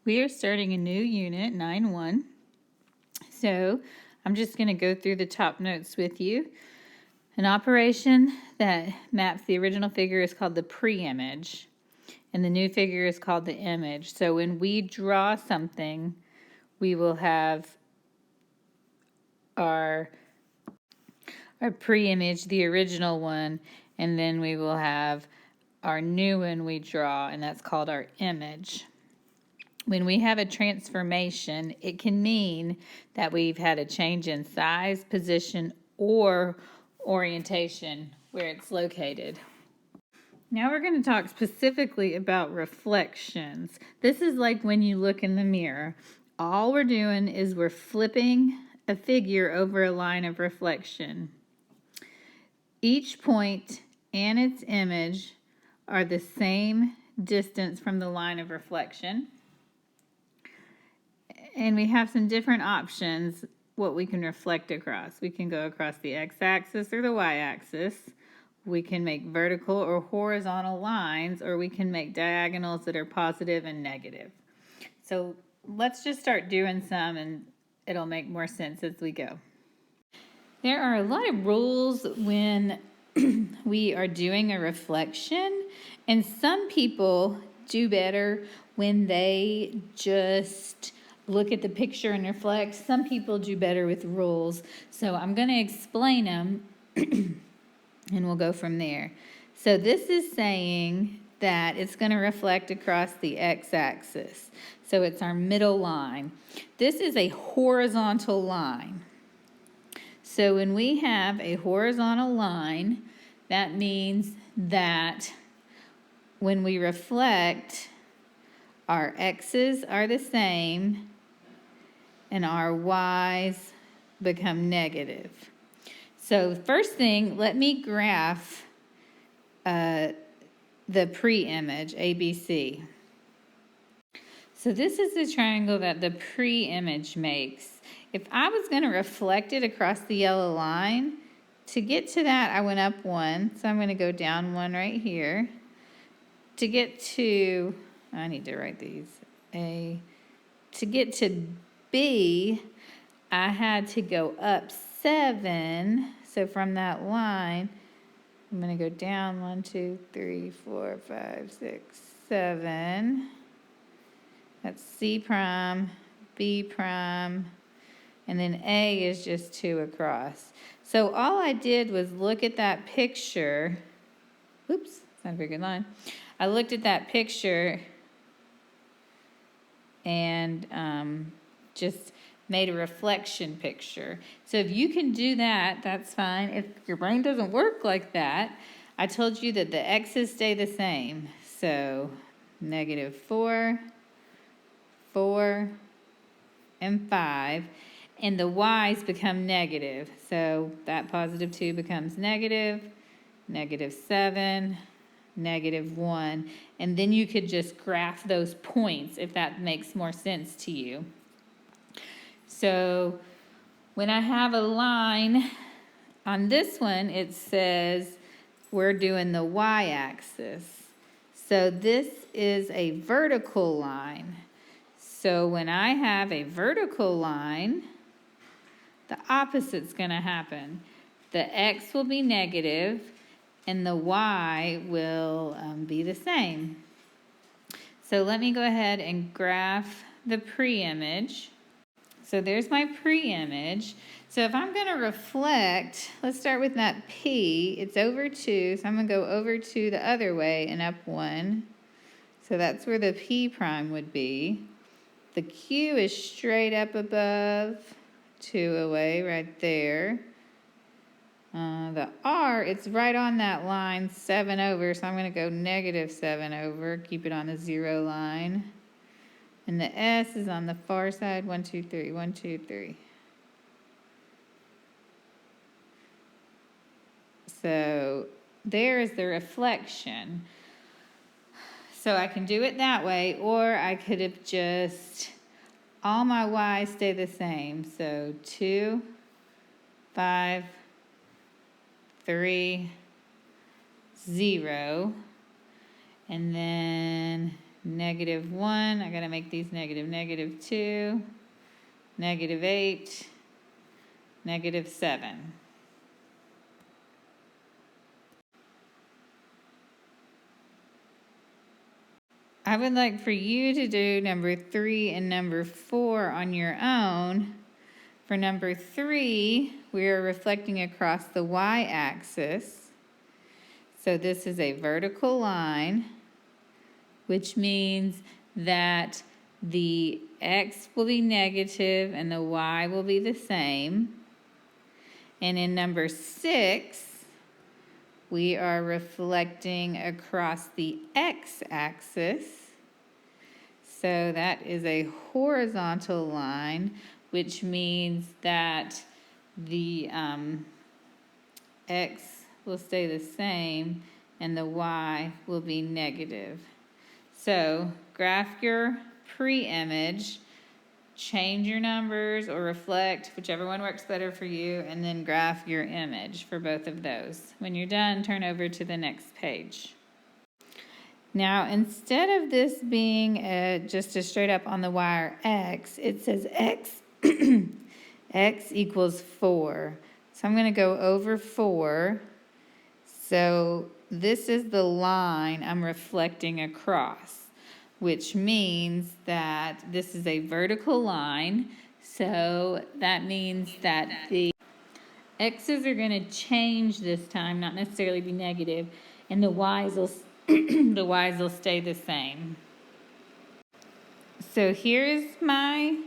We are starting a new unit, 9-1. So I'm just going to go through the top notes with you. An operation that maps the original figure is called the pre-image, and the new figure is called the image. So when we draw something, we will have our pre-image, the original one, and then we will have our new one we draw, and that's called our image. When we have a transformation, it can mean that we've had a change in size, position, or orientation where it's located. Now we're going to talk specifically about reflections. This is like when you look in the mirror. All we're doing is we're flipping a figure over a line of reflection. Each point and its image are the same distance from the line of reflection. And we have some different options what we can reflect across. We can go across the x-axis or the y-axis. We can make vertical or horizontal lines, or we can make diagonals that are positive and negative. So let's just start doing some, and it'll make more sense as we go. There are a lot of rules when we are doing a reflection, and some people do better when they just look at the picture and reflect. Some people do better with rules. So I'm going to explain them and we'll go from there. So this is saying that it's going to reflect across the x-axis. So it's our middle line. This is a horizontal line. So when we have a horizontal line, that means that when we reflect, our x's are the same and our y's become negative. So first thing, let me graph the pre-image, ABC. So this is the triangle that the pre-image makes. If I was going to reflect it across the yellow line, to get to that I went up 1, so I'm going to go down 1 right here. To get to, I need to write these, to get to B, I had to go up 7. So from that line, I'm going to go down 1, 2, 3, 4, 5, 6, 7. That's C prime, B prime, and then A is just 2 across. So all I did was look at that picture. Oops, that's not a very good line. I looked at that picture and just made a reflection picture. So if you can do that, that's fine. If your brain doesn't work like that, I told you that the x's stay the same. So -4, 4, and 5. And the y's become negative. So that +2 becomes negative, -7, -1. And then you could just graph those points if that makes more sense to you. So when I have a line on this one, it says we're doing the y-axis. So this is a vertical line. So when I have a vertical line, the opposite's going to happen. The x will be negative and the y will be the same. So let me go ahead and graph the pre-image. So there's my pre-image. So if I'm going to reflect, let's start with that P. It's over 2, so I'm going to go over 2 the other way and up 1. So that's where the P prime would be. The Q is straight up above, 2 away right there. The R, it's right on that line, 7 over, so I'm going to go -7 over, keep it on the 0 line. And the S is on the far side, 1, 2, 3, 1, 2, 3. So there is the reflection. So I can do it that way, or I could have just, all my y's stay the same. So 2, 5, 3, 0, and then -1. I gotta make these -2, -8, -7. I would like for you to do number 3 and number 4 on your own. For number 3, we are reflecting across the y-axis. So this is a vertical line, which means that the x will be negative and the y will be the same. And in number 6, we are reflecting across the x-axis. So that is a horizontal line, which means that the x will stay the same and the y will be negative. So graph your pre-image, change your numbers or reflect, whichever one works better for you, and then graph your image for both of those. When you're done, turn over to the next page. Now, instead of this being just a straight up on the wire x, it says x, x equals 4. So I'm going to go over 4. So this is the line I'm reflecting across, which means that this is a vertical line. So that means that the x's are going to change this time, not necessarily be negative, and the y's will the y's will stay the same. So here's my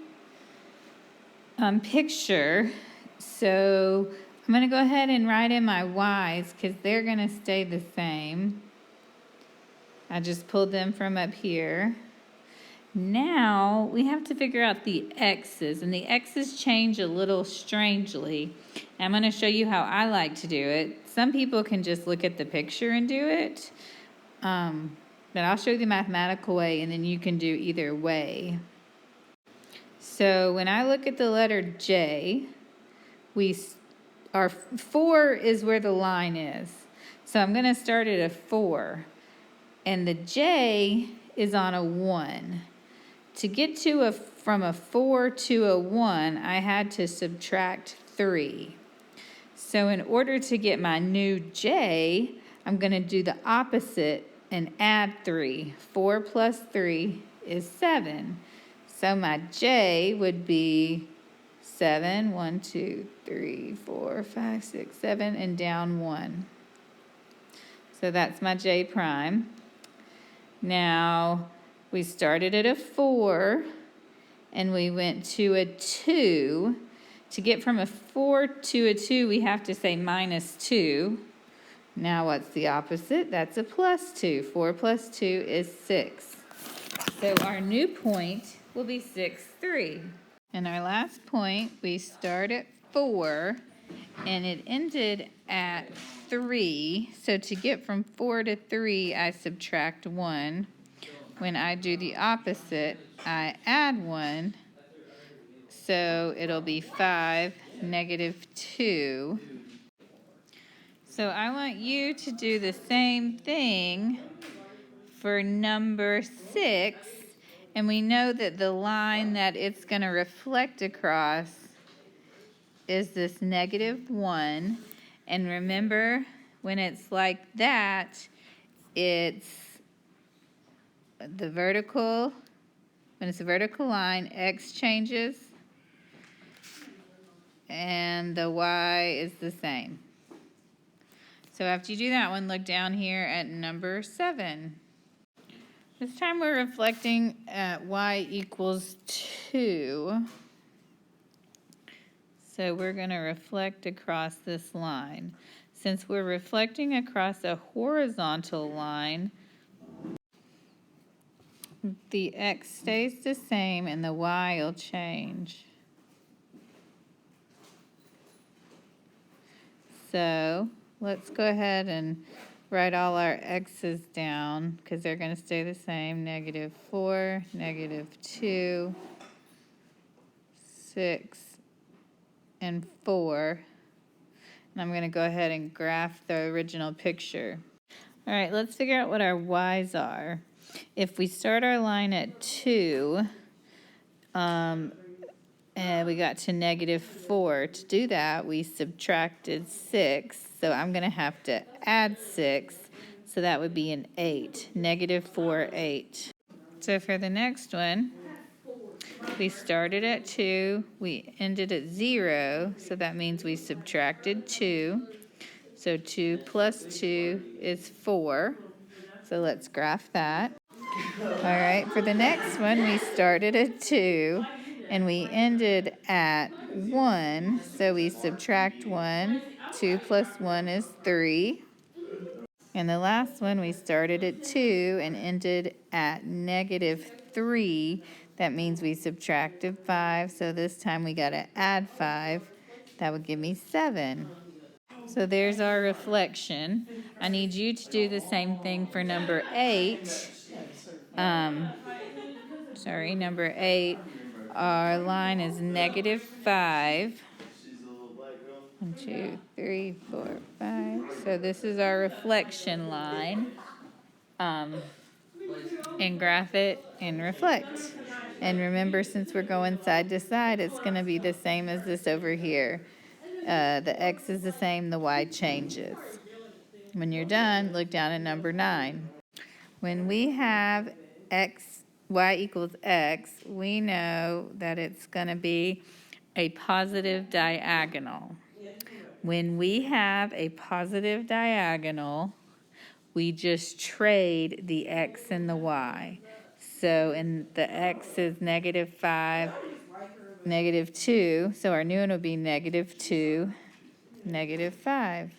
picture. So I'm going to go ahead and write in my y's because they're going to stay the same. I just pulled them from up here. Now we have to figure out the x's, and the x's change a little strangely. I'm going to show you how I like to do it. Some people can just look at the picture and do it. But I'll show you the mathematical way, and then you can do either way. So when I look at the letter J, our 4 is where the line is. So I'm going to start at a 4, and the J is on a 1. To get to from a 4 to a 1, I had to subtract 3. So in order to get my new J, I'm going to do the opposite and add 3. 4 plus 3 is 7. So my J would be 7, 1, 2, 3, 4, 5, 6, 7, and down 1. So that's my J prime. Now, we started at a 4, and we went to a 2. To get from a 4 to a 2, we have to say minus 2. Now what's the opposite? That's a plus 2. 4 plus 2 is 6. So our new point will be 6, 3. And our last point, we start at 4, and it ended at 3. So to get from 4 to 3, I subtract 1. When I do the opposite, I add 1. So it'll be 5, -2. So I want you to do the same thing for number 6. And we know that the line that it's going to reflect across is this -1. And remember, when it's like that, it's the vertical. When it's a vertical line, x changes, and the y is the same. So after you do that one, look down here at number 7. This time we're reflecting at y equals 2. So we're going to reflect across this line. Since we're reflecting across a horizontal line, the x stays the same and the y will change. So let's go ahead and write all our x's down because they're going to stay the same. -4, -2, 6, and 4. And I'm going to go ahead and graph the original picture. All right, let's figure out what our y's are. If we start our line at 2, and we got to -4. To do that, we subtracted 6, so I'm going to have to add 6, so that would be an 8, -4, 8. So for the next one, we started at 2, we ended at 0, so that means we subtracted 2. So 2 plus 2 is 4. So let's graph that. All right, for the next one, we started at 2 and we ended at 1. So we subtract 1. 2 plus 1 is 3. And the last one, we started at 2 and ended at -3. That means we subtracted 5. So this time we got to add 5. That would give me 7. So there's our reflection. I need you to do the same thing for number 8. Number 8. Our line is -5. 1, 2, 3, 4, 5. So this is our reflection line. And graph it and reflect. And remember, since we're going side to side, it's going to be the same as this over here. The X is the same, the Y changes. When you're done, look down at number 9. When we have Y equals X, we know that it's going to be a positive diagonal. When we have a positive diagonal, we just trade the X and the Y. So in the X is -5, -2. So our new one would be -2, -5.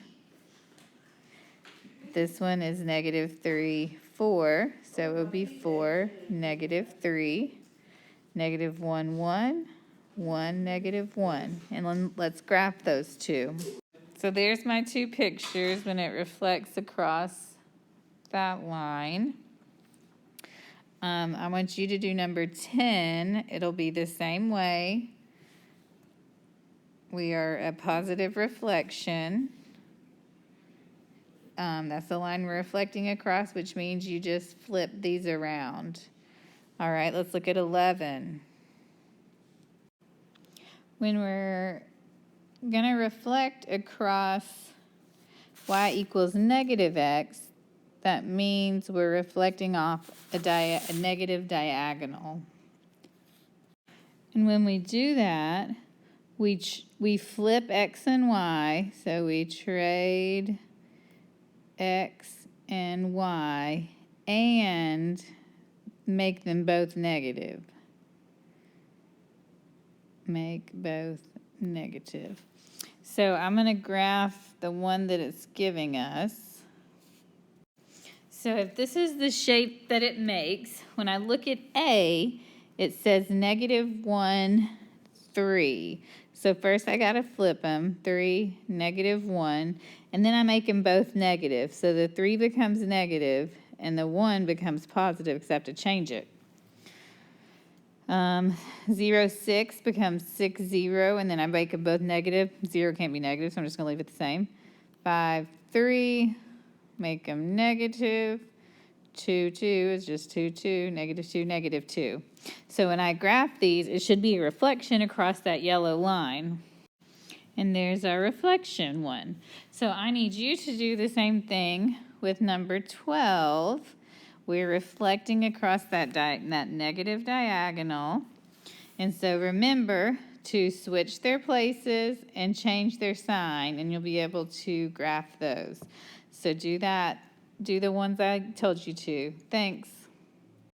This one is -3, 4. So it would be 4, -3, -1, 1, 1, -1. And then let's graph those two. So there's my two pictures when it reflects across that line. I want you to do number 10. It'll be the same way. We are a positive reflection. That's the line we're reflecting across, which means you just flip these around. All right, let's look at 11. When we're going to reflect across Y equals -X, that means we're reflecting off a negative diagonal. And when we do that, we flip X and Y, so we trade X and Y and make them both negative. Make both negative. So I'm going to graph the one that it's giving us. So if this is the shape that it makes, when I look at A, it says -1, 3. So first I got to flip them, 3, -1, and then I make them both negative. So the 3 becomes negative and the 1 becomes positive because I have to change it. 0, 6 becomes 6, 0, and then I make them both negative. 0 can't be negative, so I'm just going to leave it the same. 5, 3, make them negative. 2, 2 is just 2, 2, -2, -2. So when I graph these, it should be a reflection across that yellow line. And there's our reflection one. So I need you to do the same thing with number 12. We're reflecting across that negative diagonal. And so remember to switch their places and change their sign, and you'll be able to graph those. So do that. Do the ones I told you to. Thanks.